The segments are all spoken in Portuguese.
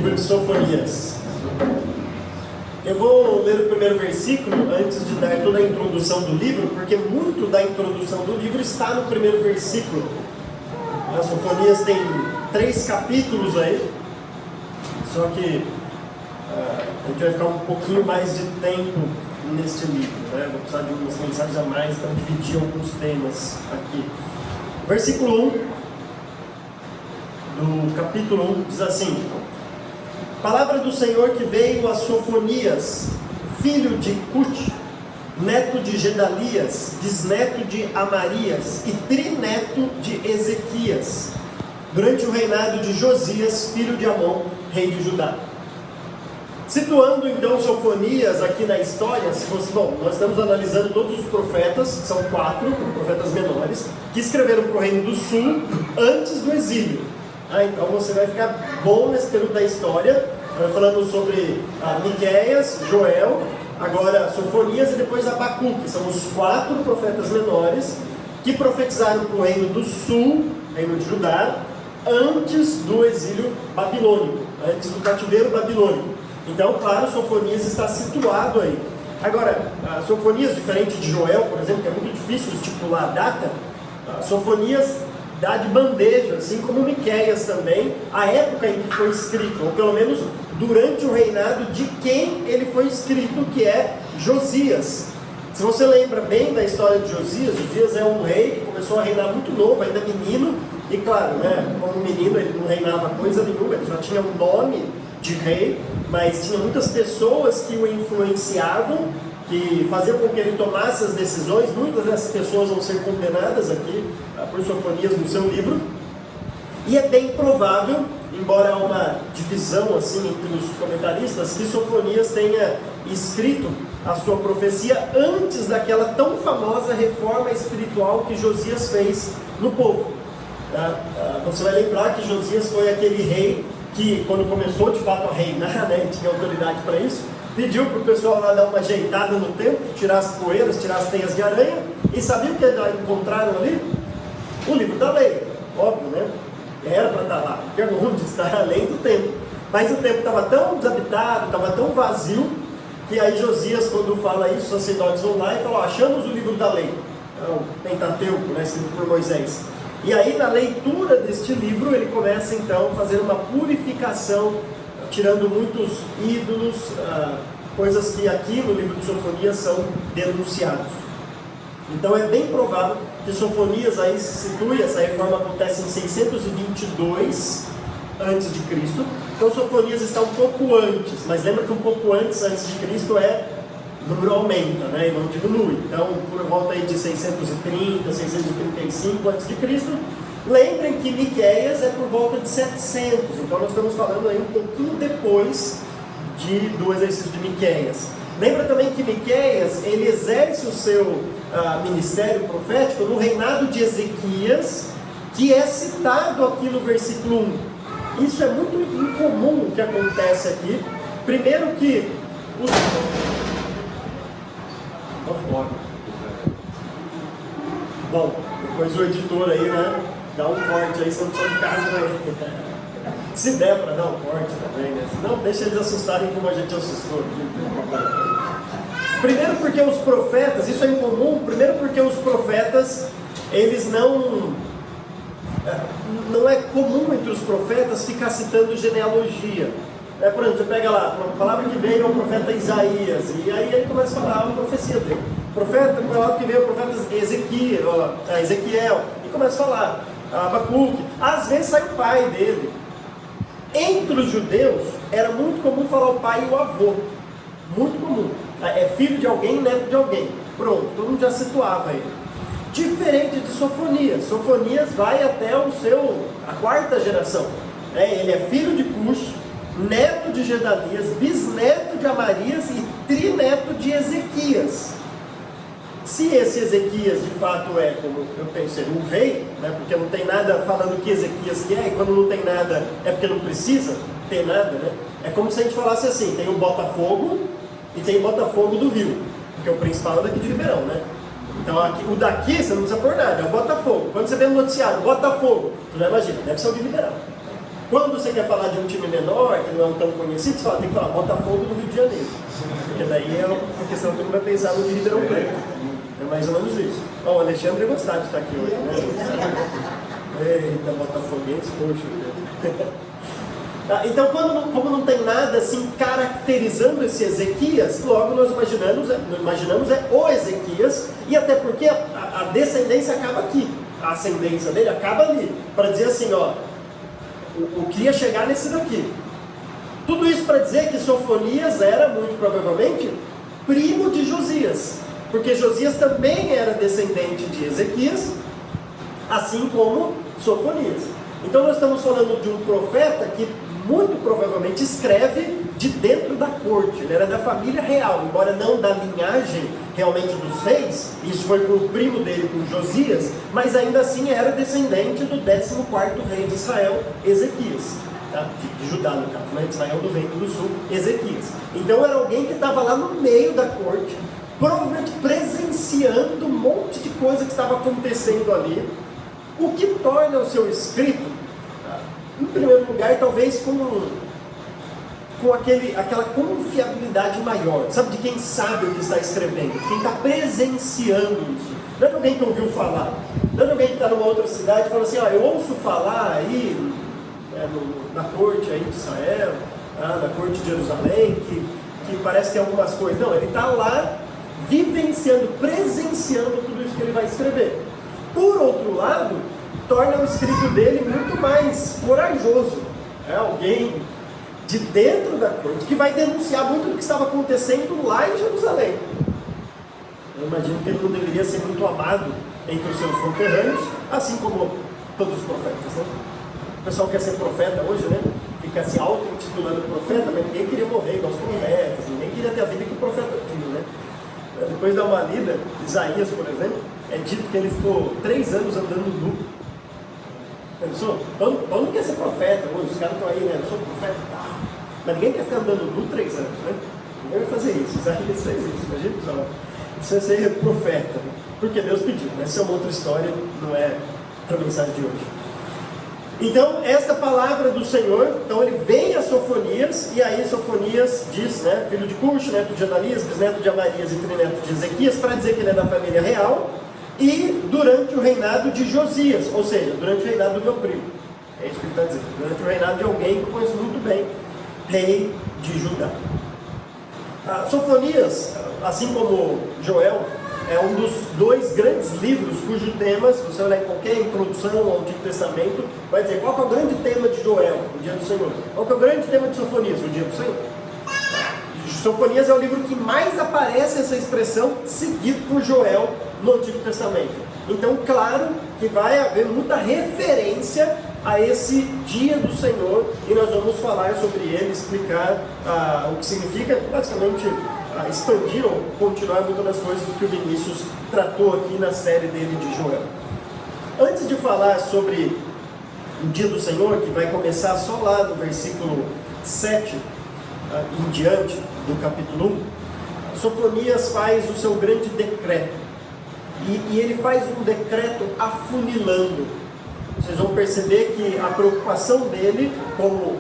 livro de Sofonias. Eu vou ler o primeiro versículo antes de dar toda a introdução do livro, porque muito da introdução do livro está no primeiro versículo. A Sofonias tem 3 capítulos aí, só que a gente vai ficar um pouquinho mais de tempo neste livro, né? Vou precisar de umas mensagens a mais para dividir alguns temas aqui. Versículo 1 do capítulo 1 diz assim: Palavra do Senhor que veio a Sofonias, filho de Cut, neto de Gedalias, bisneto de Amarias e trineto de Ezequias, durante o reinado de Josias, filho de Amon, rei de Judá. Situando então Sofonias aqui na história, nós estamos analisando todos os profetas, que são 4 profetas menores, que escreveram para o reino do sul antes do exílio. Então você vai ficar bom nesse período da história, falando sobre Miqueias, Joel, agora Sofonias e depois Abacuque. São os 4 profetas menores que profetizaram para o reino do sul, reino de Judá, antes do exílio babilônico, antes do cativeiro babilônico. Então, claro, Sofonias está situado aí. Agora, Sofonias, diferente de Joel, por exemplo, que é muito difícil estipular a data, Sofonias dá de bandeja, assim como Miqueias também, a época em que foi escrito, ou pelo menos durante o reinado de quem ele foi escrito, que é Josias. Se você lembra bem da história de Josias, Josias é um rei que começou a reinar muito novo, ainda menino, e claro, né, como menino ele não reinava coisa nenhuma, ele só tinha um nome de rei, mas tinha muitas pessoas que o influenciavam, que faziam com que ele tomasse as decisões. Muitas dessas pessoas vão ser condenadas aqui por Sofonias no seu livro, e é bem provável, embora há uma divisão assim entre os comentaristas, que Sofonias tenha escrito a sua profecia antes daquela tão famosa reforma espiritual que Josias fez no povo. Você vai lembrar que Josias foi aquele rei que, quando começou de fato a reinar, né, tinha autoridade para isso, pediu para o pessoal lá dar uma ajeitada no templo, tirar as poeiras, tirar as teias de aranha, e sabia o que encontraram ali? O livro da lei, óbvio, né? Era para estar lá, porque onde está além do templo. Mas o templo estava tão desabitado, estava tão vazio, que aí Josias, quando fala isso, os sacerdotes vão lá e falam: achamos o livro da lei, o Pentateuco, né, escrito por Moisés. E aí, na leitura deste livro, ele começa então a fazer uma purificação, tirando muitos ídolos, coisas que aqui no livro de Sofonias são denunciados. Então é bem provável que Sofonias aí se situe, essa reforma acontece em 622 a.C. Então Sofonias está um pouco antes, mas lembra que um pouco antes de Cristo o número aumenta, né, e não diminui. Então, por volta aí de 630, 635 a.C., lembrem que Miqueias é por volta de 700, então nós estamos falando aí um pouquinho depois do exercício de Miqueias. Lembra também que Miqueias, ele exerce o seu ministério profético no reinado de Ezequias, que é citado aqui no versículo 1. Isso é muito incomum o que acontece aqui. Primeiro que Bom, depois o editor aí, né, dá um corte aí, senão de casa vai... Se der para dar um corte também, né? Senão deixa eles assustarem como a gente assustou aqui. Primeiro porque os profetas, isso é incomum, primeiro porque os profetas, eles não é comum entre os profetas ficar citando genealogia. Por exemplo, você pega lá, uma palavra que veio ao profeta Isaías, e aí ele começa a falar uma profecia dele. Profeta, uma palavra que veio ao profeta Ezequiel, e começa a falar, Abacuque, às vezes sai o pai dele. Entre os judeus, era muito comum falar o pai e o avô, muito comum. É filho de alguém, neto de alguém. Pronto, todo mundo já situava ele. Diferente de Sofonias. Sofonias vai até a 4ª geração. Ele é filho de Cush, neto de Gedalias, bisneto de Amarias e trineto de Ezequias. Se esse Ezequias de fato é, como eu penso, um rei, né, porque não tem nada falando que Ezequias que é, e quando não tem nada é porque não precisa ter nada, né? É como se a gente falasse assim: tem o Botafogo e tem o Botafogo do Rio, porque o principal é daqui de Ribeirão, né? Então aqui, o daqui você não precisa pôr nada, é o Botafogo. Quando você vê no noticiário, Botafogo, você já imagina, deve ser o de Ribeirão. Quando você quer falar de um time menor, que não é tão conhecido, você fala, tem que falar Botafogo do Rio de Janeiro. Porque daí é porque senão todo mundo vai pensar no de Ribeirão Preto. É mais ou menos isso. Ó, o Alexandre ia gostar de estar aqui hoje, né? Eita, botafoguense, poxa. Então, como não tem nada assim caracterizando esse Ezequias, logo nós imaginamos o Ezequias, e até porque a descendência acaba aqui, a ascendência dele acaba ali, para dizer assim, ó, o que ia chegar nesse daqui. Tudo isso para dizer que Sofonias era, muito provavelmente, primo de Josias, porque Josias também era descendente de Ezequias, assim como Sofonias. Então nós estamos falando de um profeta que muito provavelmente escreve de dentro da corte. Ele era da família real, embora não da linhagem realmente dos reis. Isso foi para o primo dele, com Josias, mas ainda assim era descendente do 14º rei de Israel, Ezequias, tá? de Judá no caso, né? De Israel do Reino do Sul, Ezequias. Então era alguém que estava lá no meio da corte, provavelmente presenciando um monte de coisa que estava acontecendo ali, o que torna o seu escrito, em primeiro lugar, talvez com aquela confiabilidade maior, sabe, de quem sabe o que está escrevendo, de quem está presenciando isso. Não é alguém que ouviu falar, não é alguém que está numa outra cidade e fala assim, eu ouço falar aí na corte aí de Israel, na corte de Jerusalém, que parece que tem algumas coisas. Não, ele está lá vivenciando, presenciando tudo isso que ele vai escrever. Por outro lado, torna o escrito dele muito mais corajoso. É alguém de dentro da corte que vai denunciar muito do que estava acontecendo lá em Jerusalém. Eu imagino que ele não deveria ser muito amado entre os seus conterrâneos, assim como todos os profetas, né? O pessoal quer ser profeta hoje, né? Fica se auto-intitulando profeta, mas ninguém queria morrer igual os profetas, ninguém queria ter a vida que o profeta tinha, né? Depois dá uma lida, Isaías, por exemplo, é dito que ele ficou 3 anos andando nu. Pensou? Todo mundo quer ser profeta hoje, os caras estão aí, né? Eu sou profeta, mas ninguém quer ficar andando nu 3 anos, né? Ninguém vai fazer isso, Isaías fez isso, imagina só. Isso é ser profeta, porque Deus pediu, né? Essa é uma outra história, não é para a mensagem de hoje. Então, esta palavra do Senhor, então ele vem a Sofonias, e aí Sofonias diz, né, filho de Cuxi, neto de Ananias, bisneto de Amarias e trineto de Ezequias, para dizer que ele é da família real, e durante o reinado de Josias, ou seja, durante o reinado do meu primo. É isso que ele está dizendo, durante o reinado de alguém que eu conheço muito bem, rei de Judá. Sofonias, assim como Joel, é um dos 2 grandes livros cujo tema, se você olhar em qualquer introdução ao Antigo Testamento, vai dizer qual que é o grande tema de Joel, o dia do Senhor. Qual que é o grande tema de Sofonias, o dia do Senhor. Sofonias é o livro que mais aparece essa expressão, seguido por Joel no Antigo Testamento. Então, claro que vai haver muita referência a esse dia do Senhor, e nós vamos falar sobre ele, explicar o que significa, basicamente expandir ou continuar muitas das coisas que o Vinícius tratou aqui na série dele de Joel. Antes de falar sobre o dia do Senhor, que vai começar só lá no versículo 7 em diante do capítulo 1, Sofonias faz o seu grande decreto, e ele faz um decreto afunilando. Vocês vão perceber que a preocupação dele, como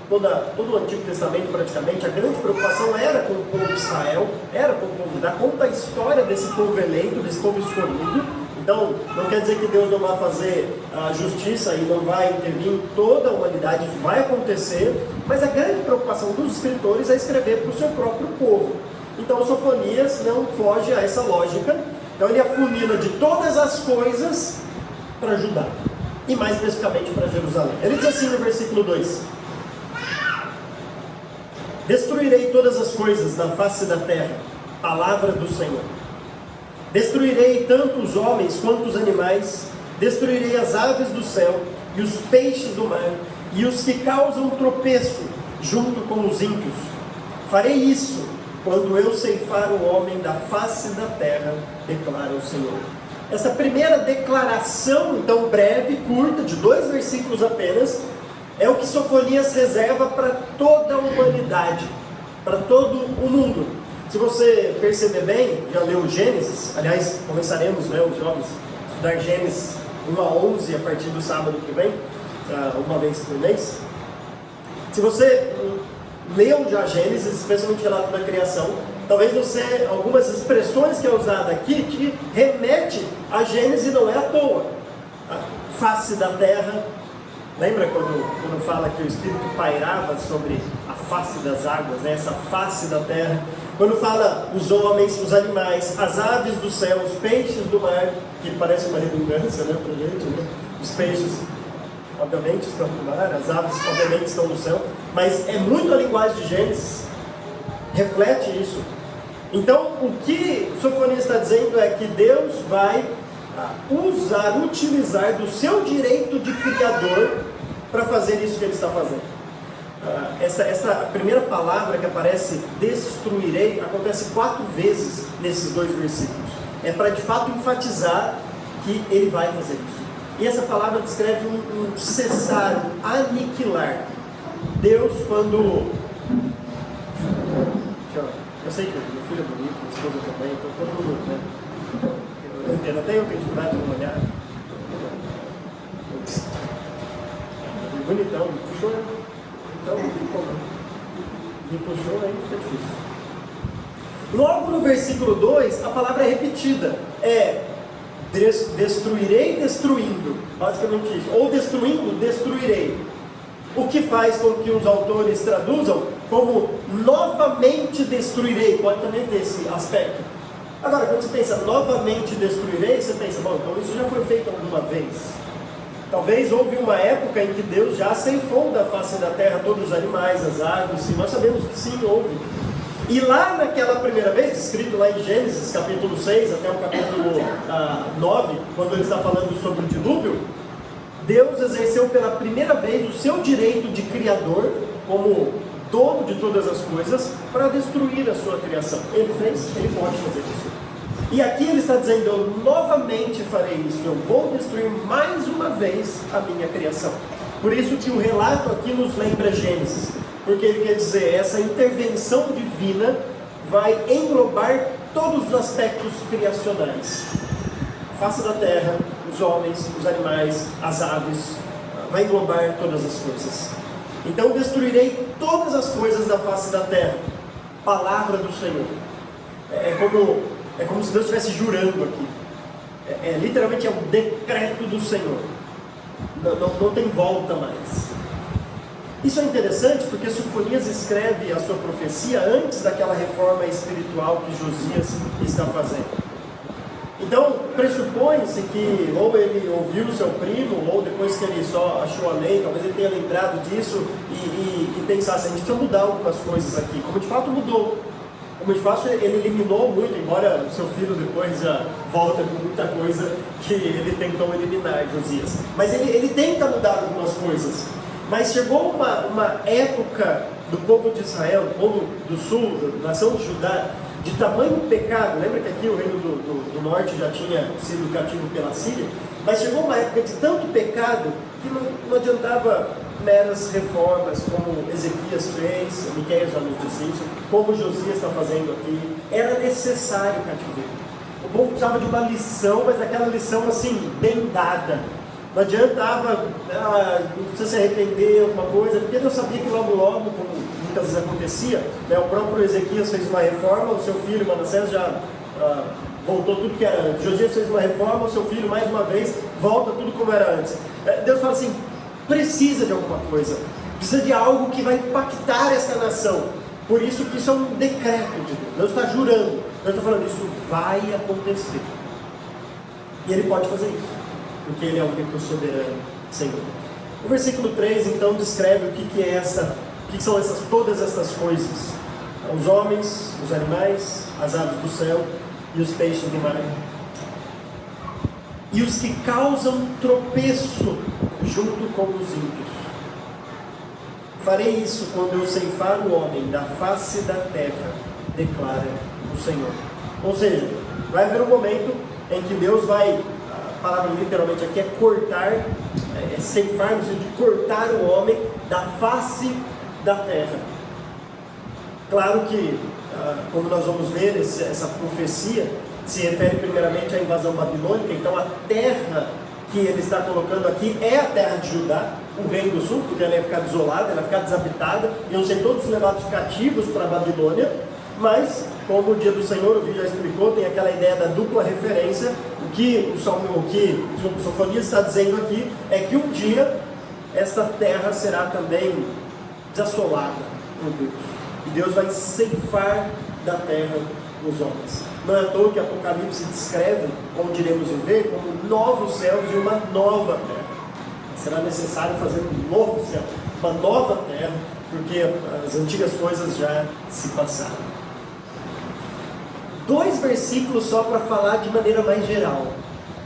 todo o Antigo Testamento praticamente, a grande preocupação era com o povo de Israel, era com o povo de Judá, conta a história desse povo eleito, desse povo escolhido. Então, não quer dizer que Deus não vai fazer a justiça e não vai intervir em toda a humanidade, isso vai acontecer, mas a grande preocupação dos escritores é escrever para o seu próprio povo. Então, Sofonias não foge a essa lógica, então ele afunila de todas as coisas para Judá, e mais especificamente para Jerusalém. Ele diz assim no versículo 2: destruirei todas as coisas na face da terra, palavra do Senhor. Destruirei tanto os homens quanto os animais, destruirei as aves do céu e os peixes do mar, e os que causam tropeço junto com os ímpios. Farei isso quando eu ceifar o homem da face da terra, declara o Senhor. Essa primeira declaração, então breve, curta, de 2 versículos apenas, é o que Sofonias reserva para toda a humanidade, para todo o mundo. Se você perceber bem, já leu Gênesis, aliás, começaremos, né, os jovens, a estudar Gênesis 1 a 11 a partir do sábado que vem, uma vez por mês. Se você leu já Gênesis, especialmente o relato da criação, talvez algumas expressões que é usada aqui te remete a Gênesis, não é à toa. A face da terra, lembra quando fala que o Espírito pairava sobre a face das águas, né? Essa face da terra. Quando fala os homens, os animais, as aves do céu, os peixes do mar, que parece uma redundância, né, pra gente, né? Os peixes, obviamente, estão no mar, as aves, obviamente, estão no céu, mas é muito a linguagem de Gênesis, reflete isso. Então, o que Sofonias está dizendo é que Deus vai utilizar do seu direito de criador para fazer isso que ele está fazendo. Essa primeira palavra que aparece, destruirei, acontece 4 vezes nesses 2 versículos. É para de fato enfatizar que ele vai fazer isso. E essa palavra descreve um cessar, um aniquilar. Deus, quando... Eu sei que meu filho é bonito, minha esposa também, então todo mundo, né? Eu entendo, até eu tenho dificuldade de não olhar. Bonitão, me puxou, então não tem como. Me puxou, aí fica difícil. Logo no versículo 2, a palavra é repetida. É destruirei, destruindo. Basicamente isso. Ou destruindo, destruirei. O que faz com que os autores traduzam como novamente destruirei. Pode também ter esse aspecto. Agora, quando você pensa novamente destruirei, você pensa, bom, então isso já foi feito alguma vez. Talvez houve uma época em que Deus já ceifou da face da terra todos os animais, as aves, e nós sabemos que sim, houve. E lá naquela primeira vez, escrito lá em Gênesis, capítulo 6, até o capítulo 9, quando ele está falando sobre o dilúvio, Deus exerceu pela primeira vez o seu direito de criador, como dono de todas as coisas, para destruir a sua criação. Ele fez, ele pode fazer isso. E aqui ele está dizendo, eu novamente farei isso, eu vou destruir mais uma vez a minha criação. Por isso que o relato aqui nos lembra Gênesis, porque ele quer dizer, essa intervenção divina vai englobar todos os aspectos criacionais. A face da terra, os homens, os animais, as aves, vai englobar todas as coisas. Então destruirei todas as coisas da face da terra. Palavra do Senhor. É como se Deus estivesse jurando aqui. Literalmente é um decreto do Senhor. Não tem volta mais. Isso é interessante porque Sofonias escreve a sua profecia antes daquela reforma espiritual que Josias está fazendo. Então, pressupõe-se que ou ele ouviu o seu primo, ou depois que ele só achou a lei, talvez ele tenha lembrado disso e pensasse, a gente precisa mudar algumas coisas aqui, como de fato mudou. Como de fato ele eliminou muito, embora o seu filho depois já volta com muita coisa que ele tentou eliminar, Josias. Mas ele tenta mudar algumas coisas. Mas chegou uma época do povo de Israel, do povo do sul, da nação de Judá, de tamanho pecado. Lembra que aqui o reino do norte já tinha sido cativo pela Síria? Mas chegou uma época de tanto pecado que não adiantava meras reformas, como Ezequias fez, Miqueias já nos disse isso, como Josias está fazendo aqui. Era necessário o cativeiro. O povo precisava de uma lição, mas aquela lição assim, bem dada. Não adiantava, não precisa se arrepender, alguma coisa, porque Deus sabia que logo, como muitas vezes acontecia, né, o próprio Ezequias fez uma reforma, o seu filho Manassés já voltou tudo que era antes. Josias fez uma reforma, o seu filho mais uma vez volta tudo como era antes. Deus fala assim, precisa de alguma coisa, precisa de algo que vai impactar essa nação. Por isso que isso é um decreto de Deus. Deus está jurando, Deus está falando, isso vai acontecer. E Ele pode fazer isso, porque Ele é o único soberano Senhor. O versículo 3 então descreve o que são todas essas coisas. Os homens, os animais, as aves do céu e os peixes do mar. E os que causam tropeço junto com os ímpios. Farei isso quando eu ceifar o homem da face da terra, declara o Senhor. Ou seja, vai haver um momento em que Deus vai, a palavra literalmente aqui é cortar, ceifar, no sentido de cortar o homem da face da terra. Claro que, como nós vamos ver, essa profecia se refere primeiramente à invasão babilônica. Então a terra que ele está colocando aqui é a terra de Judá, o reino do sul, porque ela ia ficar desolada, ela ia ficar desabitada, iam ser todos levados cativos para a Babilônia, mas, como o dia do Senhor, o vídeo já explicou, tem aquela ideia da dupla referência. O que o Sofonias está dizendo aqui é que um dia esta terra será também desassolada por Deus, e Deus vai ceifar da terra os homens. Não é à toa que Apocalipse descreve onde iremos viver como novos céus e uma nova terra. Será necessário fazer um novo céu, uma nova terra, porque as antigas coisas já se passaram. 2 versículos só para falar de maneira mais geral.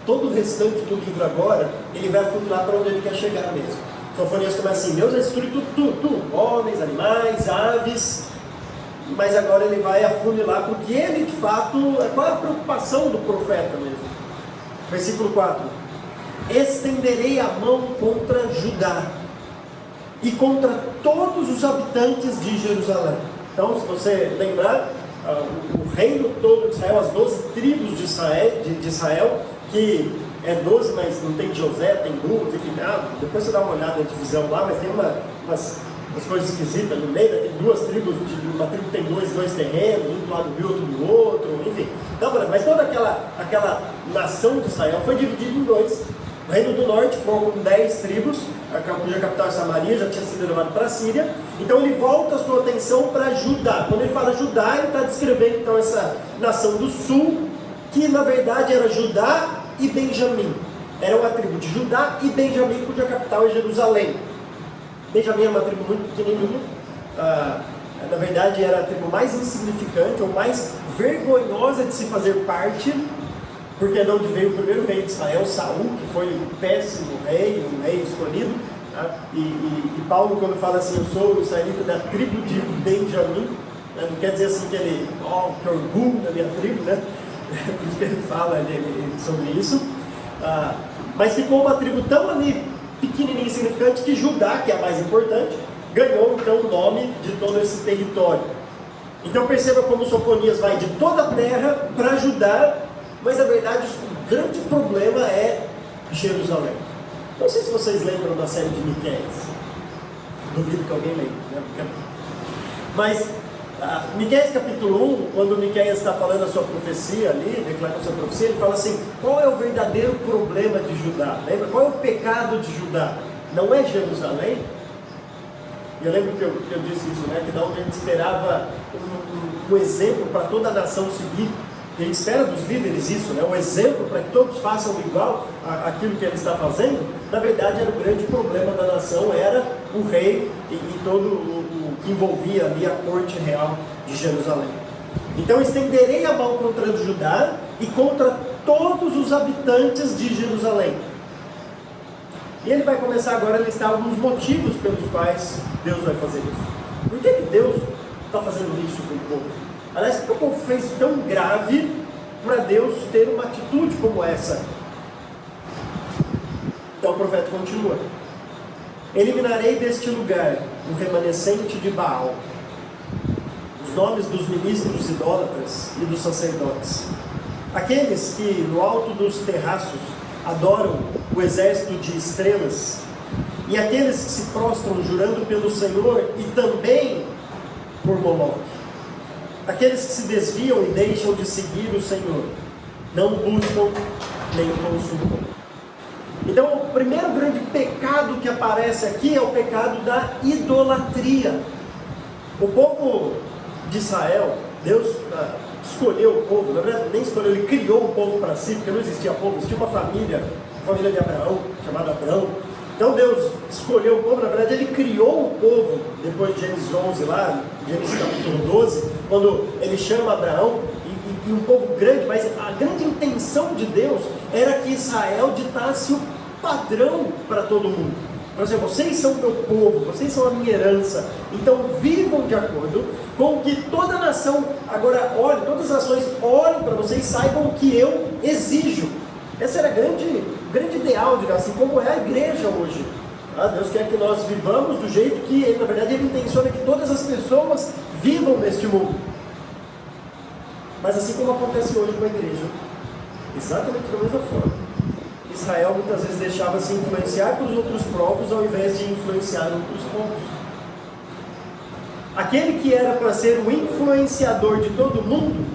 Todo o restante do livro agora, ele vai afunilar para onde ele quer chegar mesmo. Sofonias começa assim: Deus é destruído tudo, homens, animais, aves. Mas agora ele vai afunilar, porque ele de fato, qual é a preocupação do profeta mesmo? Versículo 4: estenderei a mão contra Judá e contra todos os habitantes de Jerusalém. Então, se você lembrar, o reino todo de Israel, as 12 tribos de Israel, que é 12, mas não tem José, tem 2, enfim, depois você dá uma olhada na divisão lá, mas tem umas coisas esquisitas no meio, tem 2 tribos, uma tribo tem dois terrenos, um do lado do rio, outro do outro, enfim. Então, mas toda aquela nação de Israel foi dividida em 2. O reino do norte formou 10 tribos, cuja capital é Samaria, já tinha sido levado para a Síria. Então ele volta a sua atenção para Judá. Quando ele fala Judá, ele está descrevendo então essa nação do sul, que na verdade era Judá e Benjamim. Era uma tribo de Judá e Benjamim, cuja capital é Jerusalém. Benjamim era uma tribo muito pequenininha, na verdade era a tribo mais insignificante, ou mais vergonhosa de se fazer parte, porque é de onde veio o primeiro rei de Israel, Saul, que foi um péssimo rei, um rei escolhido. E Paulo, quando fala assim, eu sou o israelita da tribo de Benjamim, não quer dizer assim que ele, que orgulho da minha tribo, né? Por isso que ele fala sobre isso. Mas ficou uma tribo tão ali pequenininha e insignificante que Judá, que é a mais importante, ganhou então o nome de todo esse território. Então perceba como Sofonias vai de toda a terra para Judá, mas na verdade o grande problema é Jerusalém. Não sei se vocês lembram da série de Miqueias. Duvido que alguém lembre, né? Mas Miqueias capítulo 1, quando Miqueias está falando a sua profecia ali, declarando a sua profecia, ele fala assim: qual é o verdadeiro problema de Judá? Lembra? Qual é o pecado de Judá? Não é Jerusalém? E eu lembro que eu disse isso, né? Que da onde a gente esperava um exemplo para toda a nação seguir. A gente espera dos líderes isso, né? Um exemplo para que todos façam igual aquilo que ele está fazendo. Na verdade, era o grande problema da nação, era o rei e todo o que envolvia ali a corte real de Jerusalém. Então estenderei a mão contra Judá e contra todos os habitantes de Jerusalém. E ele vai começar agora a listar alguns motivos pelos quais Deus vai fazer isso. Por que Deus está fazendo isso com o povo? Aliás, o que o povo fez tão grave para Deus ter uma atitude como essa? Então o profeta continua: eliminarei deste lugar o remanescente de Baal, os nomes dos ministros idólatras e dos sacerdotes, aqueles que no alto dos terraços adoram o exército de estrelas, e aqueles que se prostram jurando pelo Senhor e também por Moloque, aqueles que se desviam e deixam de seguir o Senhor, não buscam nem o consultam. Então o primeiro grande pecado que aparece aqui é o pecado da idolatria. O povo de Israel, Deus escolheu o povo, na verdade nem escolheu, ele criou o povo para si, porque não existia povo, existia uma família de Abraão, chamada Abraão. Então Deus escolheu o povo, na verdade ele criou o povo, depois de Gênesis 11 lá, Gênesis capítulo 12, quando ele chama Abraão, e um povo grande, mas a grande intenção de Deus era que Israel ditasse o padrão para todo mundo. Por exemplo, vocês são meu povo, vocês são a minha herança, então vivam de acordo com que toda a nação agora olhe, todas as nações olhem para vocês e saibam o que eu exijo. Esse era o grande ideal, digamos assim, como é a igreja hoje. Deus quer que nós vivamos do jeito que, na verdade, Ele intenciona que todas as pessoas vivam neste mundo. Mas assim como acontece hoje com a igreja, exatamente da mesma forma, Israel muitas vezes deixava se influenciar pelos outros povos ao invés de influenciar outros povos. Aquele que era para ser o influenciador de todo mundo,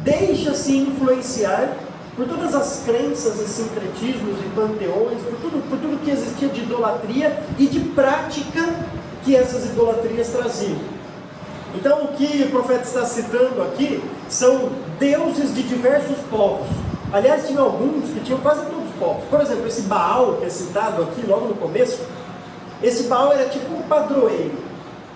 deixa-se influenciar por todas as crenças e sincretismos e panteões, por tudo que existia de idolatria e de prática que essas idolatrias traziam. Então o que o profeta está citando aqui são deuses de diversos povos. Aliás, tinha alguns que tinham quase todos os povos. Por exemplo, esse Baal que é citado aqui logo no começo, esse Baal era tipo um padroeiro.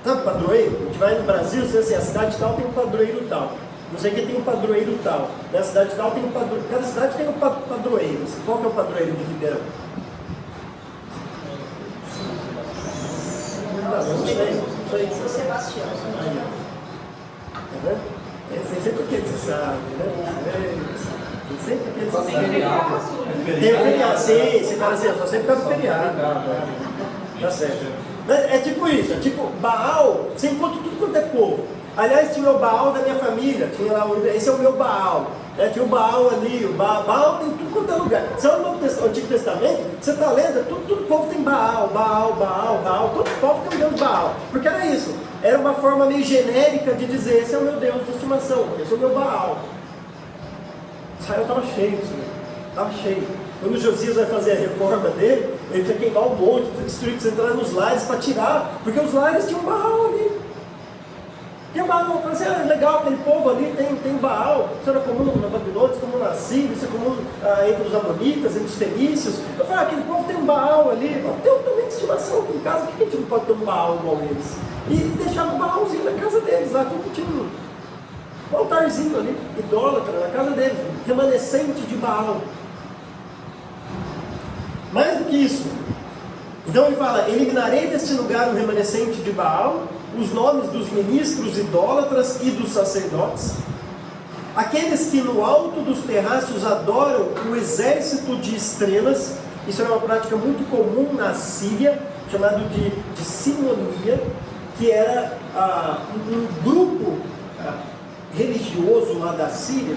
Sabe padroeiro? A gente vai no Brasil, você assim, a cidade tal tem um padroeiro tal. Não sei quem tem um padroeiro tal. Na cidade tal tem um padroeiro. Cada cidade tem um padroeiro. Qual que é o padroeiro de Ribeirão? Não sei. São Sebastião. Tá vendo? Tem sempre aquele que você sabe, né? Tem sempre aquele que você sabe. Tem o feriado, sim, esse cara assim, só sempre fica no feriado. Tá certo. Mas é tipo isso, é tipo Baal, você encontra tudo quanto é povo. Aliás, tinha o Baal da minha família, tinha lá, esse é o meu Baal. Tinha o Baal ali, o Baal tem tudo quanto é lugar. Se é o Antigo Testamento, você está lendo, todo povo tem Baal, todos os povos têm um Deus Baal. Porque era isso, era uma forma meio genérica de dizer, esse é o meu Deus de estimação, esse é o meu Baal. Israel estava cheio disso, estava cheio. Quando Josias vai fazer a reforma dele, ele precisa queimar um monte, precisa entrar nos lares para tirar, porque os lares tinham Baal ali. Tem Baal, assim, legal, aquele povo ali tem Baal, isso era comum na Babilônia, isso é comum na Síria, isso é comum entre os Amonitas, entre os Fenícios. Eu falei, aquele povo tem um Baal ali, tem um também de estimação aqui em casa, por que a gente não pode ter um Baal igual eles? E deixava um Baalzinho na casa deles, lá tudo tinha um altarzinho ali, idólatra na casa deles, remanescente de Baal. Mais do que isso, então ele fala, eliminarei deste lugar o remanescente de Baal, os nomes dos ministros idólatras e dos sacerdotes, aqueles que no alto dos terraços adoram o exército de estrelas. Isso era uma prática muito comum na Síria, chamado de simonia, que era um grupo religioso lá da Síria,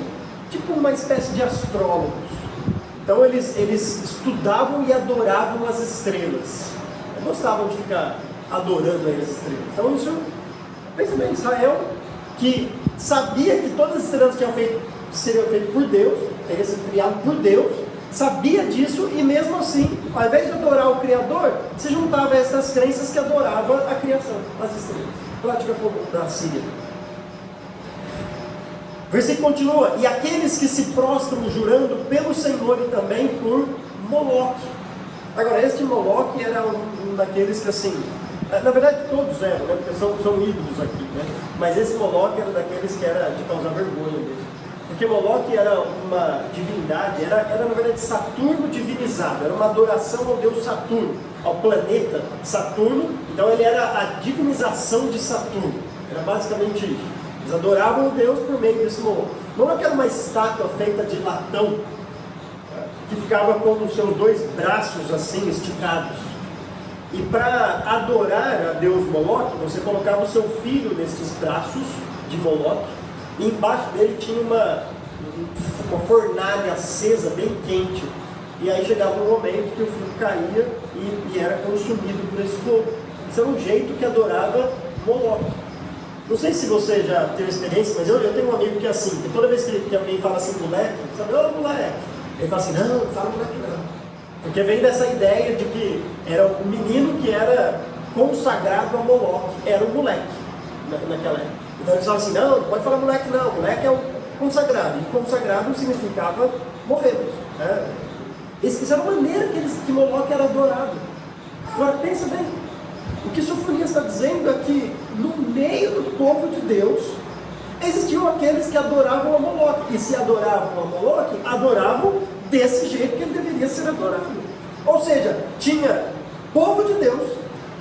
tipo uma espécie de astrólogos. Então eles estudavam e adoravam as estrelas. Eles gostavam de ficar adorando as estrelas. Então isso, pensa bem, Israel, que sabia que todas as estrelas que seriam feitas por Deus, teriam sido criado por Deus, sabia disso e mesmo assim, ao invés de adorar o Criador, se juntava a essas crenças que adoravam a criação, as estrelas. Prática comum da Síria. O versículo continua, e aqueles que se prostram jurando pelo Senhor e também por Moloque. Agora, este Moloque era um daqueles que assim, na verdade todos eram, né, porque são ídolos aqui, né? Mas esse Moloque era daqueles que era de causar vergonha mesmo. Porque Moloque era uma divindade, era na verdade Saturno divinizado, era uma adoração ao deus Saturno, ao planeta Saturno. Então ele era a divinização de Saturno, era basicamente isso. Eles adoravam o Deus por meio desse Moloque. Moloque era uma estátua feita de latão, que ficava com os seus dois braços assim esticados. E para adorar a Deus Moloque, você colocava o seu filho nesses braços de Moloque, e embaixo dele tinha uma fornalha acesa, bem quente. E aí chegava um momento que o filho caía e era consumido por esse fogo. Isso era um jeito que adorava Moloque. Não sei se você já teve experiência, mas eu tenho um amigo que é assim, que toda vez que alguém fala assim, moleque, sabe, ô moleque, ele fala assim, não fala moleque não. Porque vem dessa ideia de que era um menino que era consagrado a Moloque, era um moleque naquela época. Então eles falam assim, não pode falar moleque não, moleque é o consagrado, e consagrado significava morrer mesmo, né? Essa era a maneira que Moloque era adorado. Agora pensa bem, o que Sofonias está dizendo é que no meio do povo de Deus existiam aqueles que adoravam a Moloque, e se adoravam a Moloque, adoravam desse jeito que ele deveria ser adorado. Ou seja, tinha povo de Deus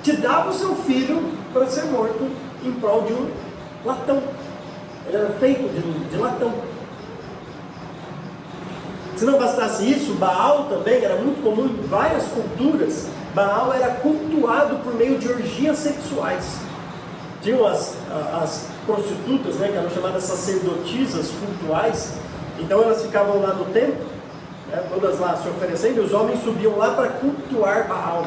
que dava o seu filho para ser morto em prol de um latão. Ele era feito de latão. Se não bastasse isso, Baal também era muito comum em várias culturas. Baal era cultuado por meio de orgias sexuais. Tinham as prostitutas, né, que eram chamadas sacerdotisas cultuais. Então elas ficavam lá no templo, né, todas lá se oferecendo, e os homens subiam lá para cultuar Baal.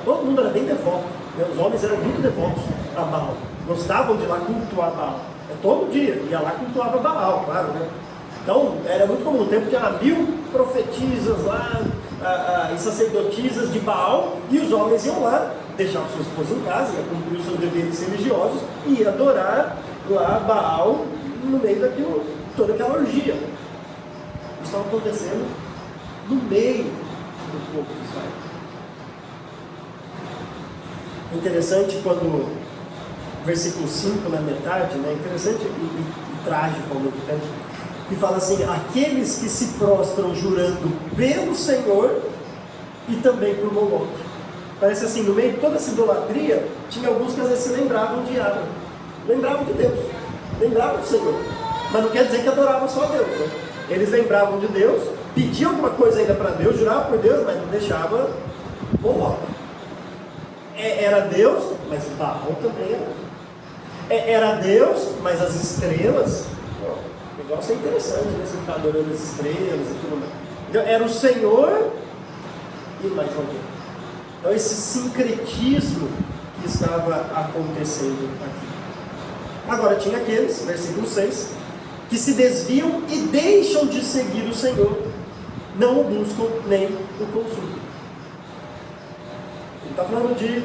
Todo mundo era bem devoto, né? Os homens eram muito devotos a Baal, gostavam de ir lá cultuar Baal. Todo dia, ia lá cultuava Baal, claro, né? Então, era muito comum, no tempo tinha 1000 profetisas lá, e sacerdotisas de Baal, e os homens iam lá, deixavam suas esposas em casa, iam cumprir os seus deveres religiosos, e ia adorar lá Baal no meio daquilo, toda aquela orgia. Isso estava acontecendo no meio do povo de Israel. Interessante quando, versículo 5 na metade, né? Interessante e trágico ao mesmo tempo, que fala assim: aqueles que se prostram jurando pelo Senhor e também por Moloque. Parece assim, no meio de toda essa idolatria, tinha alguns que às vezes se lembravam de Yahvé, lembravam de Deus, lembravam do Senhor, mas não quer dizer que adoravam só a Deus, né? Eles lembravam de Deus, pediam alguma coisa ainda para Deus, juravam por Deus, mas não deixavam Moloque. Era Deus, mas Baal também era. Era Deus, mas as estrelas, o negócio é interessante, né? Você ficar adorando as estrelas e tudo mais. Então, era o Senhor e mais alguém. Então, esse sincretismo que estava acontecendo aqui. Agora, tinha aqueles, versículo 6, que se desviam e deixam de seguir o Senhor, não o buscam nem o consultam. Ele está falando de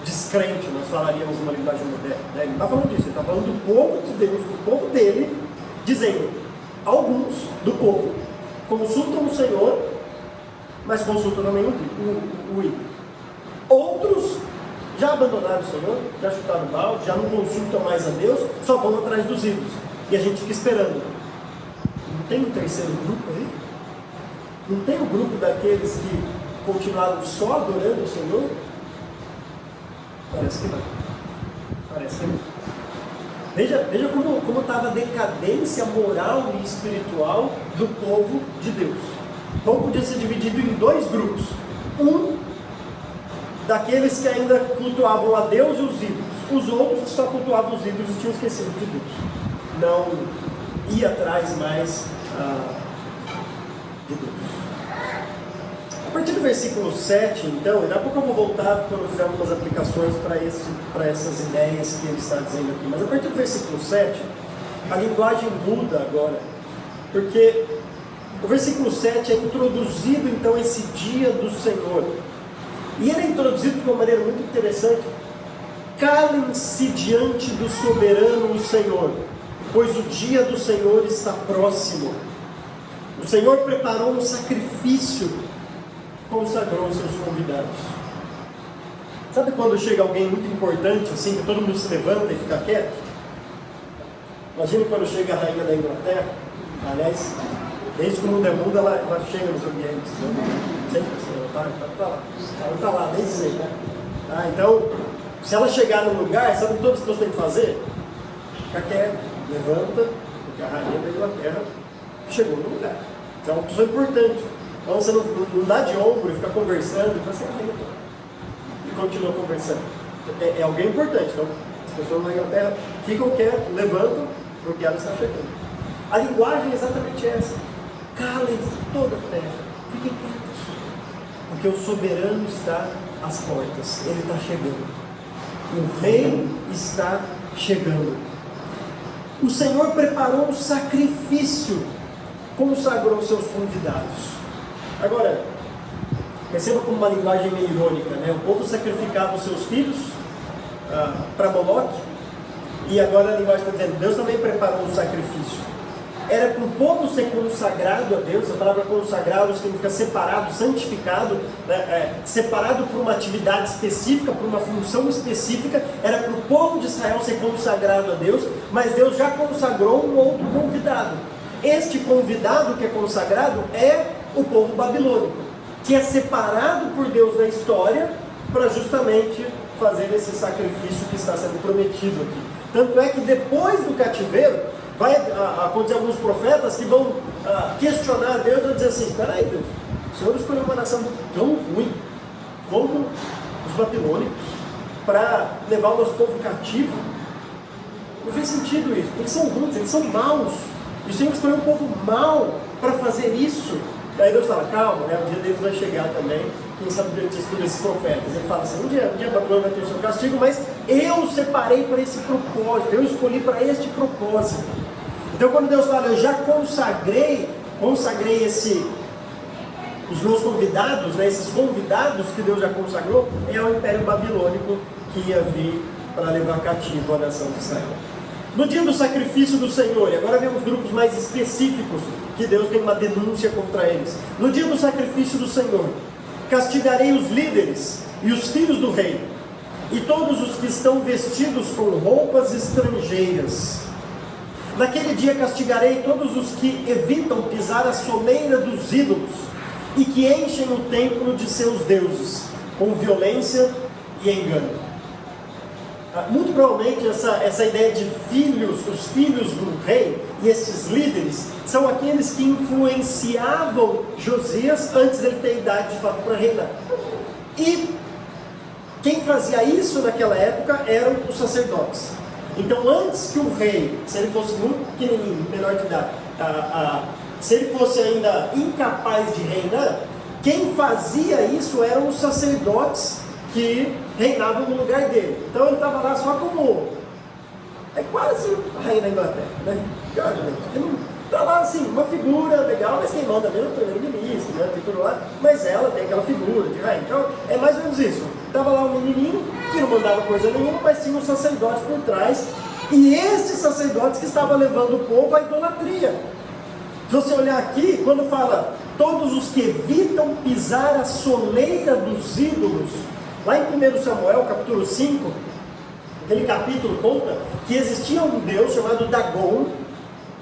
descrente, nós falaríamos uma linguagem moderna, né? Ele não está falando disso, ele está falando do povo de Deus, do povo dele, dizendo: alguns do povo consultam o Senhor, mas consultam também o ídolo. Outros já abandonaram o Senhor, já chutaram o balde, já não consultam mais a Deus, só vão atrás dos ídolos. E a gente fica esperando. Não tem um terceiro grupo aí? Não tem um grupo daqueles que continuaram só adorando o Senhor? Parece que não. Parece que não. Veja como estava a decadência moral e espiritual do povo de Deus. Então podia ser dividido em dois grupos. Um, daqueles que ainda cultuavam a Deus e os ídolos. Os outros que só cultuavam os ídolos e tinham esquecido de Deus. Não ia atrás mais de Deus. A partir do versículo 7, então, e daqui a pouco eu vou voltar quando eu fizer algumas aplicações para essas ideias que ele está dizendo aqui. Mas a partir do versículo 7, a linguagem muda agora. Porque o versículo 7 é introduzido, então, esse dia do Senhor. E ele é introduzido de uma maneira muito interessante. Calem-se diante do soberano o Senhor, pois o dia do Senhor está próximo. O Senhor preparou um sacrifício, consagrou os seus convidados. Sabe quando chega alguém muito importante, assim, que todo mundo se levanta e fica quieto? Imagina quando chega a rainha da Inglaterra. Aliás, desde que o mundo é mundo, ela chega nos ambientes, né? Sempre assim, ela está lá desde sempre, né? Então, se ela chegar num lugar, sabe o que todas as pessoas têm que fazer? Fica quieto, levanta, porque a rainha da Inglaterra chegou no lugar. Então é uma pessoa importante. Então você não dá de ombro e fica conversando e fala assim, e continua conversando. É alguém importante. Então as pessoas na Inglaterra ficam quietas, levantam, porque ela está chegando. A linguagem é exatamente essa. Calem-se toda a terra, fiquem quietos, porque o soberano está às portas, ele está chegando. O rei está chegando. O Senhor preparou um sacrifício, consagrou seus convidados. Agora, perceba como uma linguagem meio irônica, né? O povo sacrificava os seus filhos para Moloque, e agora a linguagem está dizendo, Deus também preparou um sacrifício. Era para o povo ser consagrado a Deus. A palavra consagrado significa separado, santificado, né? Separado por uma atividade específica, por uma função específica. Era para o povo de Israel ser consagrado a Deus, mas Deus já consagrou um outro convidado. Este convidado que é consagrado é o povo babilônico, que é separado por Deus na história para justamente fazer esse sacrifício que está sendo prometido aqui. Tanto é que depois do cativeiro, vai acontecer alguns profetas que vão questionar a Deus e vão dizer assim, espera aí Deus, o Senhor escolheu uma nação tão ruim como os babilônicos para levar o nosso povo cativo? Não faz sentido isso, porque eles são ruins, eles são maus, e o Senhor escolheu um povo mau para fazer isso. Aí Deus fala, calma, né? O dia deles vai chegar também. Quem sabe diante de tudo esses profetas. Ele fala assim, um dia Babilônia vai ter o seu castigo, mas eu separei para esse propósito, eu escolhi para este propósito. Então quando Deus fala, eu já consagrei os meus convidados, né, esses convidados que Deus já consagrou, é o Império Babilônico que ia vir para levar cativo a nação de Israel. No dia do sacrifício do Senhor, e agora vemos grupos mais específicos, que Deus tem uma denúncia contra eles. No dia do sacrifício do Senhor, castigarei os líderes e os filhos do rei, e todos os que estão vestidos com roupas estrangeiras. Naquele dia castigarei todos os que evitam pisar a soleira dos ídolos, e que enchem o templo de seus deuses, com violência e engano. Muito provavelmente essa ideia de filhos, os filhos do rei e esses líderes, são aqueles que influenciavam Josias antes dele ter idade de fato para reinar. E quem fazia isso naquela época eram os sacerdotes. Então antes que o rei, se ele fosse muito pequenininho, menor de idade, se ele fosse ainda incapaz de reinar, quem fazia isso eram os sacerdotes que reinavam no lugar dele. Então ele estava lá só como... é quase a rainha da Inglaterra, né? Ele está lá assim, uma figura legal, mas quem manda mesmo é o primeiro-ministro, né? Tem tudo lá, mas ela tem aquela figura de rainha. Então é mais ou menos isso. Estava lá um menininho que não mandava coisa nenhuma, mas tinha um sacerdote por trás, e esses sacerdotes que estavam levando o povo à idolatria. Se você olhar aqui, quando fala todos os que evitam pisar a soleira dos ídolos, lá em 1 Samuel, capítulo 5, aquele capítulo conta que existia um deus chamado Dagon,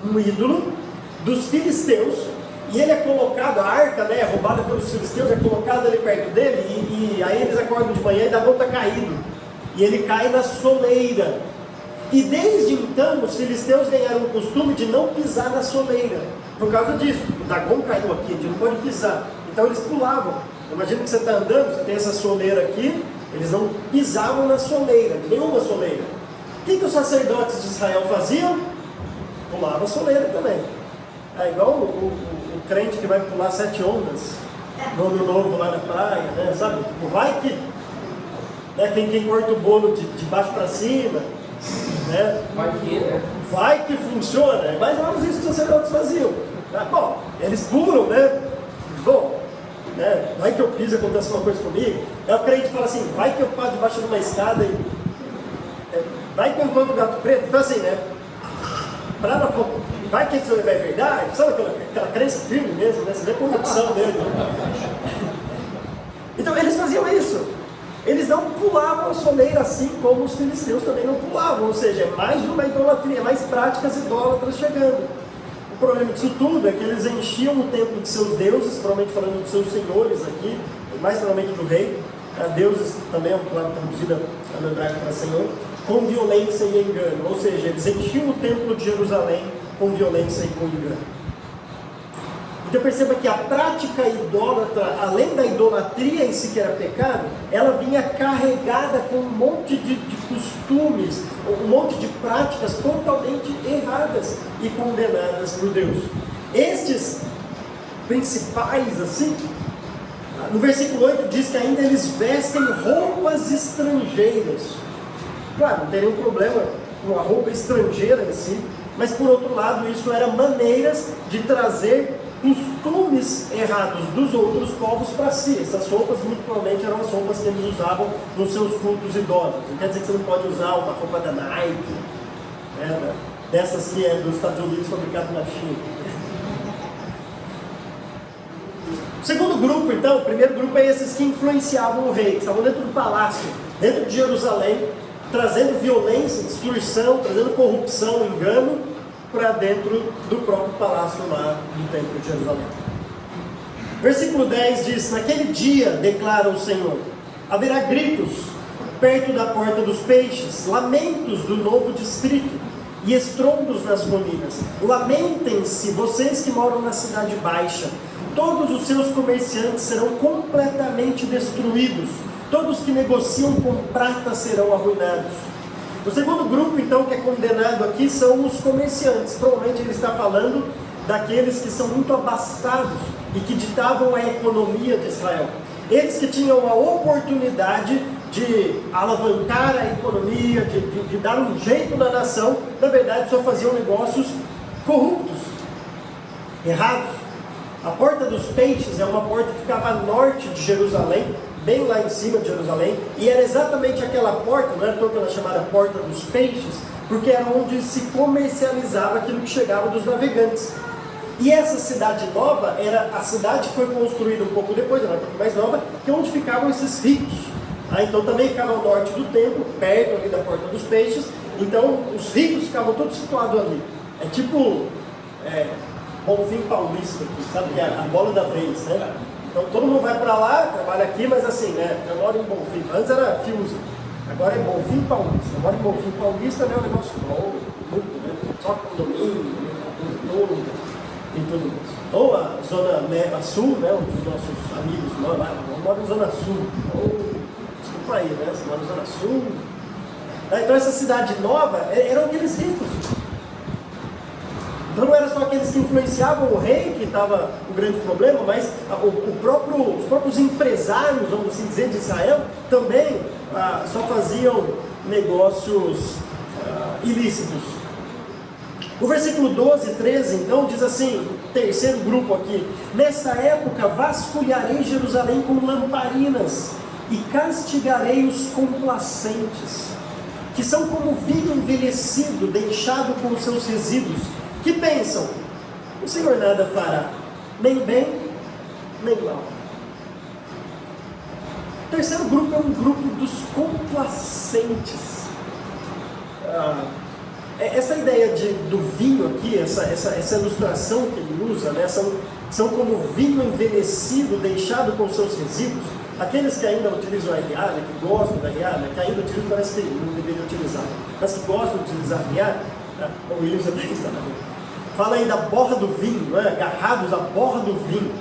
um ídolo dos filisteus, e ele é colocado, a arca, né, roubada pelos filisteus, é colocada ali perto dele, e aí eles acordam de manhã e Dagon está caído, e ele cai na soleira. E desde então os filisteus ganharam o costume de não pisar na soleira, por causa disso. O Dagon caiu aqui, a gente não pode pisar, então eles pulavam. Imagina que você está andando, você tem essa soleira aqui, eles não pisavam na soleira, nenhuma soleira. O que os sacerdotes de Israel faziam? Pulavam a soleira também. É igual o crente que vai pular 7 ondas no ano novo lá na praia, né? Sabe? Tipo, vai que, né, quem corta o bolo de baixo para cima, né? Vai que funciona. É mais ou menos isso que os sacerdotes faziam. Bom, eles pulam, né? Bom, vai que eu piso e acontece uma coisa comigo. Aí o crente fala assim, vai que eu passo debaixo de uma escada e vai que eu encontro o gato preto. Então assim, né? Vai que isso é verdade, sabe aquela crença firme mesmo, né? Você vê a corrupção dele. Então eles faziam isso. Eles não pulavam a soleira assim como os filisteus também não pulavam. Ou seja, é mais uma idolatria, mais práticas idólatras chegando. O problema disso tudo é que eles enchiam o templo de seus deuses, provavelmente falando dos seus senhores aqui, mais provavelmente do rei, deuses também é uma palavra traduzida no hebraico para senhor, com violência e engano. Ou seja, eles enchiam o templo de Jerusalém com violência e com engano. Então perceba que a prática idólatra, além da idolatria em si que era pecado, ela vinha carregada com um monte de costumes, um monte de práticas totalmente erradas e condenadas por Deus. Estes principais, assim, no versículo 8 diz que ainda eles vestem roupas estrangeiras. Claro, não tem nenhum problema com a roupa estrangeira em si, mas por outro lado isso era maneiras de trazer costumes errados dos outros povos para si. Essas roupas muito provavelmente eram as roupas que eles usavam nos seus cultos idólatras. Não quer dizer que você não pode usar uma roupa da Nike, né, dessas que é dos Estados Unidos, fabricado na China. O segundo grupo, então, o primeiro grupo é esses que influenciavam o rei, que estavam dentro do palácio, dentro de Jerusalém, trazendo violência, destruição, trazendo corrupção, engano, para dentro do próprio palácio lá do templo de Jerusalém. Versículo 10 diz, naquele dia, declara o Senhor, haverá gritos perto da porta dos peixes, lamentos do novo distrito e estrondos nas colinas. Lamentem-se, vocês que moram na cidade baixa, todos os seus comerciantes serão completamente destruídos, todos que negociam com prata serão arruinados. O segundo grupo, então, que é condenado aqui são os comerciantes. Provavelmente ele está falando daqueles que são muito abastados e que ditavam a economia de Israel. Eles que tinham a oportunidade de alavancar a economia, de dar um jeito na nação, na verdade só faziam negócios corruptos, errados. A Porta dos Peixes é uma porta que ficava a norte de Jerusalém, bem lá em cima de Jerusalém, e era exatamente aquela porta, não era tão que ela chamada Porta dos Peixes, porque era onde se comercializava aquilo que chegava dos navegantes. E essa cidade nova era a cidade que foi construída um pouco depois, era um pouco mais nova, que é onde ficavam esses ricos. Então também ficava ao norte do templo, perto ali da Porta dos Peixes, então os ricos ficavam todos situados ali. É tipo Bonfim Paulista, sabe, que é a bola da vez, né? Então todo mundo vai para lá, trabalha aqui, mas assim, né? Eu moro em Bonfim, antes era Fiuza, agora é Bonfim Paulista. Agora em Bonfim Paulista, né, é um negócio bom, muito, né? Só condomínio, e tudo isso. Ou a Zona Sul, né? Um dos nossos amigos lá, mora em Zona Sul. Desculpa aí, né? Você mora em Zona Sul. Então essa cidade nova eram aqueles ricos. Então não era só aqueles que influenciavam o rei, que estava o grande problema, mas os próprios empresários, vamos assim dizer, de Israel, também só faziam negócios ilícitos. O versículo 12 e 13, então, diz assim, terceiro grupo aqui: nessa época vasculharei Jerusalém com lamparinas e castigarei os complacentes, que são como vinho envelhecido, deixado com os seus resíduos, que pensam, o Senhor nada fará, nem bem, nem mal. O terceiro grupo é um grupo dos complacentes. Essa ideia do vinho aqui, essa ilustração que ele usa, né, são como vinho envelhecido, deixado com seus resíduos. Aqueles que ainda utilizam a RA, né, que gostam da RA, né, que ainda utilizam, parece que não deveriam utilizar, mas que gostam de utilizar a RA, o Williams até está na rua. Fala aí da borra do vinho, né, agarrados à borra do vinho.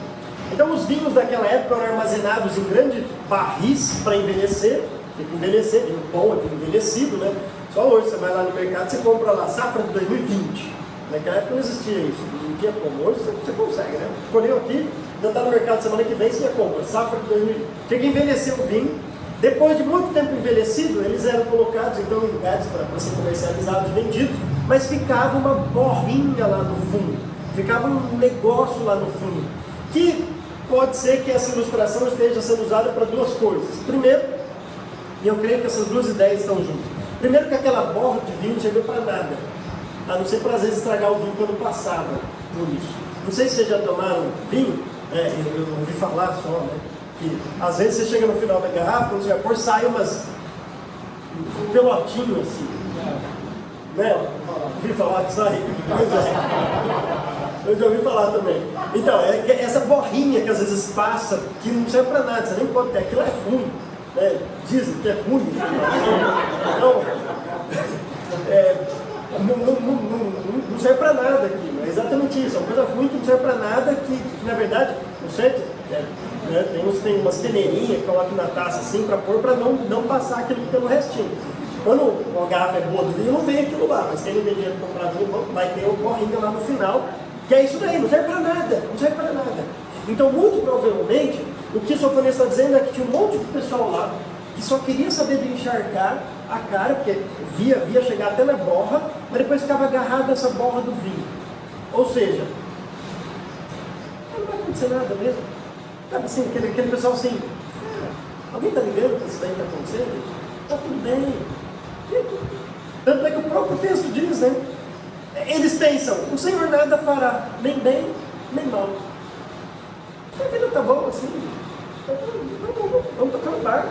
Então os vinhos daquela época eram armazenados em grandes barris para envelhecer, tem que envelhecer, vinho bom, é vinho envelhecido, né? Só hoje você vai lá no mercado, você compra lá, safra de 2020. Naquela época não existia isso, não tinha como. Hoje você consegue, né? Escolheu aqui, já está no mercado semana que vem, você já compra, safra de 2020. Tinha que envelhecer o vinho. Depois de muito tempo envelhecido, eles eram colocados então em lugares para ser comercializados e vendidos, mas ficava uma borrinha lá no fundo, ficava um negócio lá no fundo, que pode ser que essa ilustração esteja sendo usada para duas coisas. Primeiro, e eu creio que essas duas ideias estão juntas. Primeiro, que aquela borra de vinho não serviu para nada, a não ser para às vezes estragar o vinho quando passava por isso. Não sei se vocês já tomaram vinho, eu ouvi falar só, né? Que às vezes você chega no final da garrafa, quando você vai pôr, sai um pelotinho assim, né? Ouvi falar que sai? Pois é. Eu já ouvi falar também. Então, essa borrinha que às vezes passa, que não serve para nada, você nem pode ter, aquilo é ruim, né? Dizem que é ruim. Então, não serve para nada aqui, é exatamente isso, é uma coisa ruim que não serve para nada, que na verdade, não sei, tem umas peneirinhas que colocam na taça assim para pôr, para não passar aquilo pelo restinho. Quando uma garrafa é boa do vinho, não vem aquilo lá, mas quem não tem dinheiro para comprar vinho, vai ter um borrinho lá no final, que é isso daí, não serve para nada, não serve para nada. Então, muito provavelmente, o que o sofonista está dizendo é que tinha um monte de pessoal lá que só queria saber de encharcar a cara, porque via chegar até na borra, mas depois ficava agarrado nessa borra do vinho. Ou seja, não vai acontecer nada mesmo. Sabe assim, aquele pessoal assim, alguém está ligando que isso daí está acontecendo? Está tudo bem. Tanto é que o próprio texto diz, né? Eles pensam, o Senhor nada fará, nem bem, nem mal. A vida está boa assim. Vamos tocar no barco.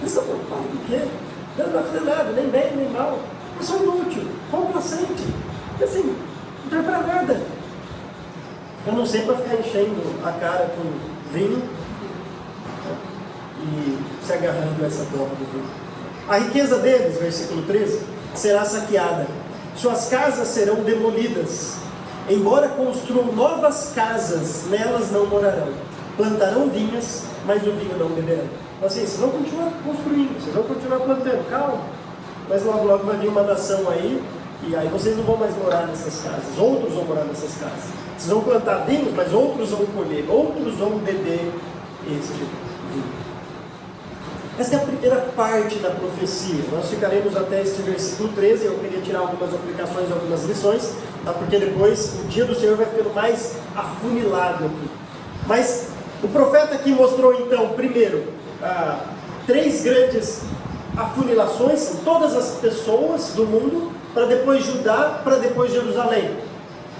Eles estão preocupados com o quê? Deus não vai fazer nada, nem bem, nem mal. É só inútil, complacente. Assim, não serve para nada. Eu não sei para ficar enchendo a cara com vinho e se agarrando a essa borra do vinho. A riqueza deles, versículo 13, será saqueada. Suas casas serão demolidas. Embora construam novas casas, nelas não morarão. Plantarão vinhas, mas o vinho não beberão. Então, assim, vocês vão continuar construindo, vocês vão continuar plantando, calma. Mas logo vai vir uma nação aí E aí vocês não vão mais morar nessas casas, outros vão morar nessas casas. Vocês vão plantar vinhos, mas outros vão colher, outros vão beber esse vinho. Essa é a primeira parte da profecia. Nós ficaremos até este versículo 13. Eu queria tirar algumas aplicações, algumas lições, tá? Porque depois o dia do Senhor vai ficando mais afunilado aqui. Mas o profeta aqui mostrou então, primeiro, 3 grandes afunilações, são todas as pessoas do mundo, para depois Judá, para depois Jerusalém.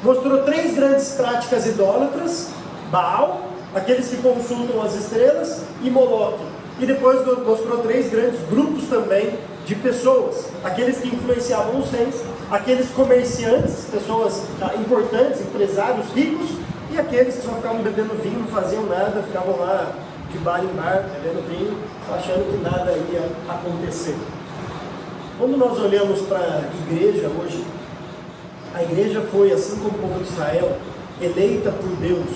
Mostrou 3 grandes práticas idólatras: Baal, aqueles que consultam as estrelas, e Moloque. E depois mostrou 3 grandes grupos também de pessoas: aqueles que influenciavam os reis, aqueles comerciantes, pessoas importantes, empresários ricos, e aqueles que só ficavam bebendo vinho, não faziam nada, ficavam lá de bar em bar, bebendo vinho, achando que nada ia acontecer. Quando nós olhamos para a igreja hoje, a igreja foi, assim como o povo de Israel, eleita por Deus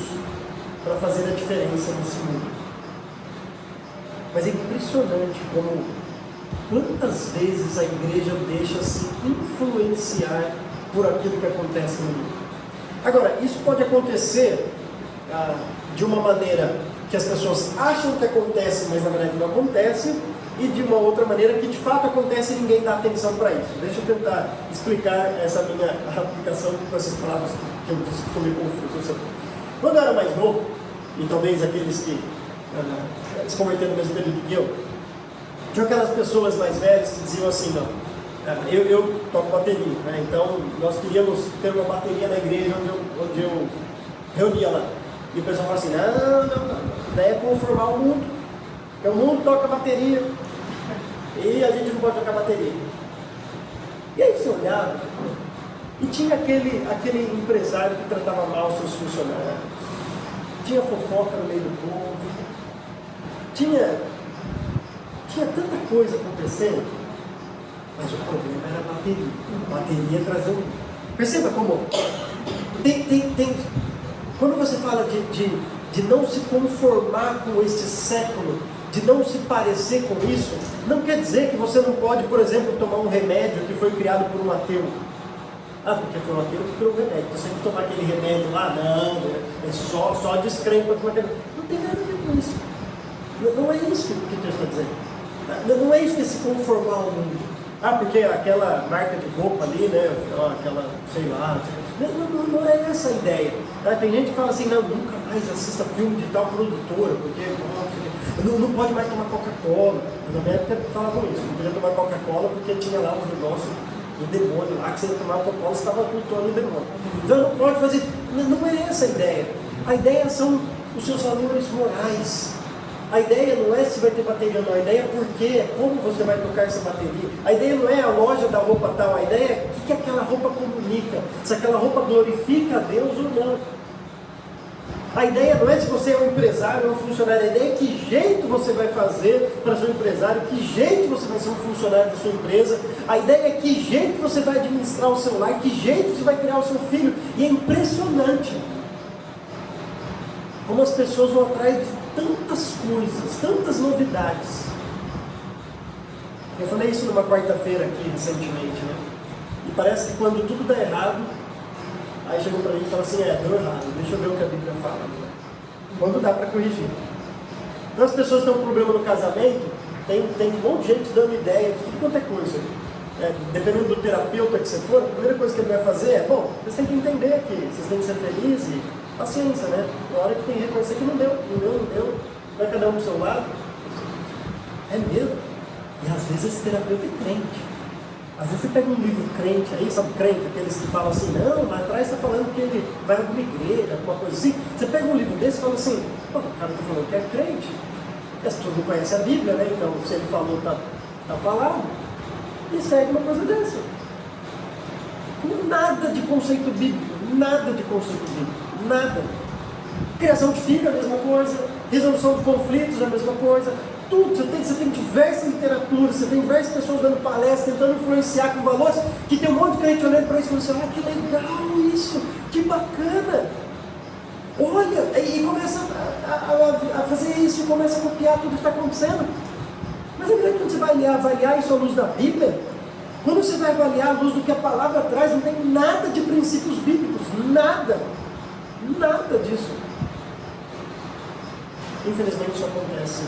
para fazer a diferença nesse mundo. Mas é impressionante como quantas vezes a igreja deixa-se influenciar por aquilo que acontece no mundo. Agora, isso pode acontecer de uma maneira que as pessoas acham que acontece, mas na verdade não acontece, e de uma outra maneira que de fato acontece e ninguém dá atenção para isso. Deixa eu tentar explicar essa minha aplicação com essas palavras que eu disse que ficou meio confuso. Quando eu era mais novo, e talvez aqueles que se converteram no mesmo período que eu, tinha aquelas pessoas mais velhas que diziam assim: não, eu toco bateria, né? Então nós queríamos ter uma bateria na igreja onde eu reunia lá. E o pessoal fala assim: não, daí é conformar o mundo, porque o mundo toca bateria e a gente não pode tocar bateria. E aí você olhava e tinha aquele empresário que tratava mal seus funcionários, tinha fofoca no meio do povo, tinha tanta coisa acontecendo, mas o problema era a bateria. A bateria trazia um... Perceba como tem quando você fala de não se conformar com este século, de não se parecer com isso, não quer dizer que você não pode, por exemplo, tomar um remédio que foi criado por um ateu. Porque foi um ateu que criou o remédio. Você tem que tomar aquele remédio lá, não, é só descrença. Não tem nada a ver com isso. Não é isso que o texto está dizendo. Não é isso que é se conformar ao mundo. Porque aquela marca de roupa ali, né? Aquela, sei lá. Não é essa a ideia. Tem gente que fala assim: não, nunca mais assista filme de tal produtora, porque não pode mais tomar Coca-Cola. Na minha época falavam isso: não podia tomar Coca-Cola porque tinha lá os negócios do demônio lá, que você ia tomar Coca-Cola, você estava cultuando o demônio. Então não pode fazer. Não é essa a ideia. A ideia são os seus valores morais. A ideia não é se vai ter bateria ou não, a ideia é por quê, como você vai tocar essa bateria. A ideia não é a loja da roupa tal, a ideia é o que aquela roupa comunica, se aquela roupa glorifica a Deus ou não. A ideia não é se você é um empresário ou um funcionário, a ideia é que jeito você vai fazer para ser um empresário, que jeito você vai ser um funcionário da sua empresa, a ideia é que jeito você vai administrar o seu lar, que jeito você vai criar o seu filho. E é impressionante como as pessoas vão atrás de tantas coisas, tantas novidades. Eu falei isso numa quarta-feira aqui recentemente, né? E parece que quando tudo dá errado, aí chegou pra mim e falou assim: deu errado, deixa eu ver o que a Bíblia fala. Quando dá para corrigir. Então as pessoas têm um problema no casamento, tem um monte de gente dando ideia de tudo quanto é coisa. Dependendo do terapeuta que você for, a primeira coisa que ele vai fazer é: bom, vocês têm que entender que vocês têm que ser felizes e paciência, né? Na hora que tem que reconhecer que não deu, vai cada um pro seu lado. É mesmo? E às vezes esse terapeuta é crente. Às vezes você pega um livro crente aí, sabe crente, aqueles que falam assim: não, lá atrás está falando que ele vai a alguma igreja, alguma coisa assim. Você pega um livro desse e fala assim: o cara está falando que é crente. E as pessoas não conhecem a Bíblia, né? Então se ele falou, tá falado. E segue uma coisa dessa. Com nada de conceito bíblico, nada. Criação de filho é a mesma coisa, resolução de conflitos é a mesma coisa, tudo. Você tem diversas literaturas, você tem diversas pessoas dando palestras, tentando influenciar com valores, que tem um monte de crente olhando para isso e falando assim: que legal isso, que bacana. Olha, e começa a fazer isso, começa a copiar tudo que está acontecendo. Mas é verdade, quando você vai avaliar isso à luz da Bíblia, Quando você vai avaliar à luz do que a palavra traz, não tem nada de princípios bíblicos, nada disso. Infelizmente isso acontece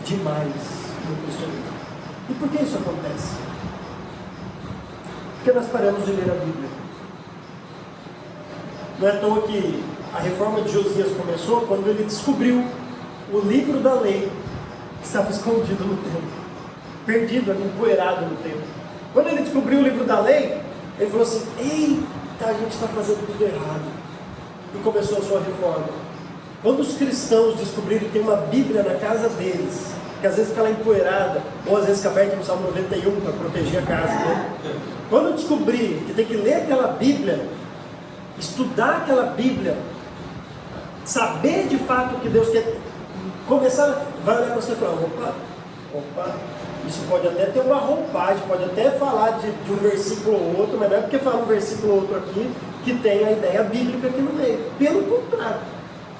demais no cristianismo. E por que isso acontece? Porque nós paramos de ler a Bíblia. Não é à toa que a reforma de Josias começou quando ele descobriu o livro da lei que estava escondido no templo, perdido ali, empoeirado no templo. Quando ele descobriu o livro da lei, ele falou assim: eita, a gente está fazendo tudo errado. E começou a sua reforma. Quando os cristãos descobriram que tem uma Bíblia na casa deles, que às vezes fica lá empoeirada, ou às vezes fica aberta no Salmo 91 para proteger a casa, né? Quando descobrir que tem que ler aquela Bíblia, estudar aquela Bíblia, saber de fato o que Deus quer, começar, vai olhar para você e falar: opa, isso pode até ter uma roupagem, pode até falar de um versículo ou outro, mas não é porque fala um versículo ou outro aqui que tem a ideia bíblica aqui no meio. Pelo contrário,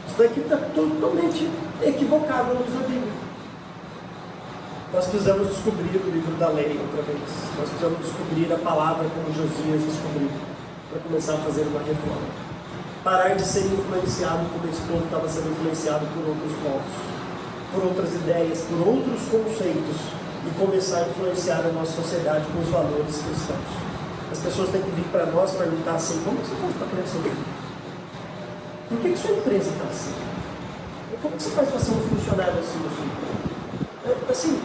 isso daqui está totalmente equivocado na luz da Bíblia. Nós precisamos descobrir o livro da lei outra vez. Nós precisamos descobrir a palavra como Josias descobriu, para começar a fazer uma reforma. Parar de ser influenciado como esse povo estava sendo influenciado por outros povos, por outras ideias, por outros conceitos, e começar a influenciar a nossa sociedade com os valores cristãos. As pessoas têm que vir para nós perguntar assim: como você faz para criar seu filho? Por que sua empresa está assim? Como você faz para ser um funcionário assim no filho? Assim,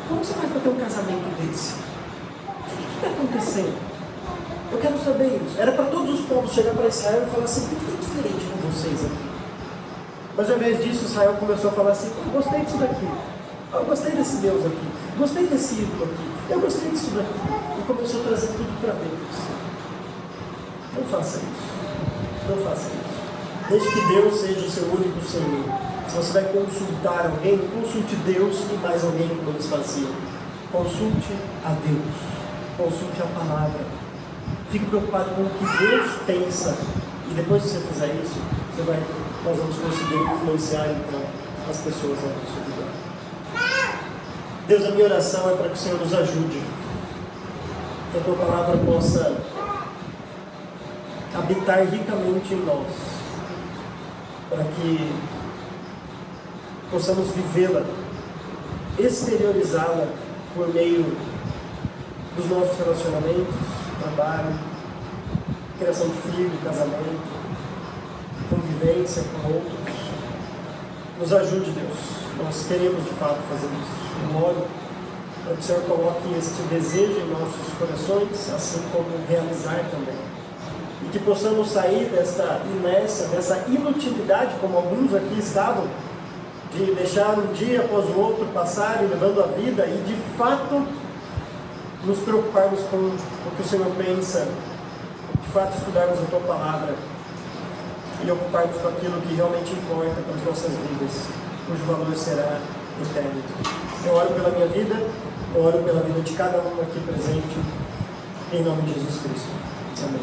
como você faz para ter um casamento desse? O que está acontecendo? Eu quero saber isso. Era para todos os povos chegar para Israel e falar assim: o que tem diferente com vocês aqui? Mas ao invés disso, Israel começou a falar assim: eu gostei disso daqui, eu gostei desse Deus aqui, gostei desse ídolo aqui, eu gostei disso daqui. E começou a trazer tudo para dentro de si. Não faça isso. Não faça isso. Desde que Deus seja o seu único Senhor. Se você vai consultar alguém, consulte Deus e mais alguém, como eles faziam. Consulte a Deus. Consulte a palavra. Fique preocupado com o que Deus pensa. E depois que você fizer isso, nós vamos conseguir influenciar então as pessoas ao nosso redor. Deus, a minha oração é para que o Senhor nos ajude. Que a tua palavra possa habitar ricamente em nós. Para que possamos vivê-la, exteriorizá-la por meio dos nossos relacionamentos, trabalho, criação de filho, casamento, convivência com outros. Nos ajude, Deus. Nós queremos de fato fazer isso. Eu oro para que o Senhor coloque este desejo em nossos corações, assim como realizar também. E que possamos sair desta inércia, dessa inutilidade, como alguns aqui estavam, de deixar um dia após o outro passar e levando a vida, e de fato nos preocuparmos com o que o Senhor pensa, de fato estudarmos a tua palavra e ocuparmos com aquilo que realmente importa para as nossas vidas, cujo valor será eterno. Eu oro pela minha vida, eu oro pela vida de cada um aqui presente, em nome de Jesus Cristo. Amém.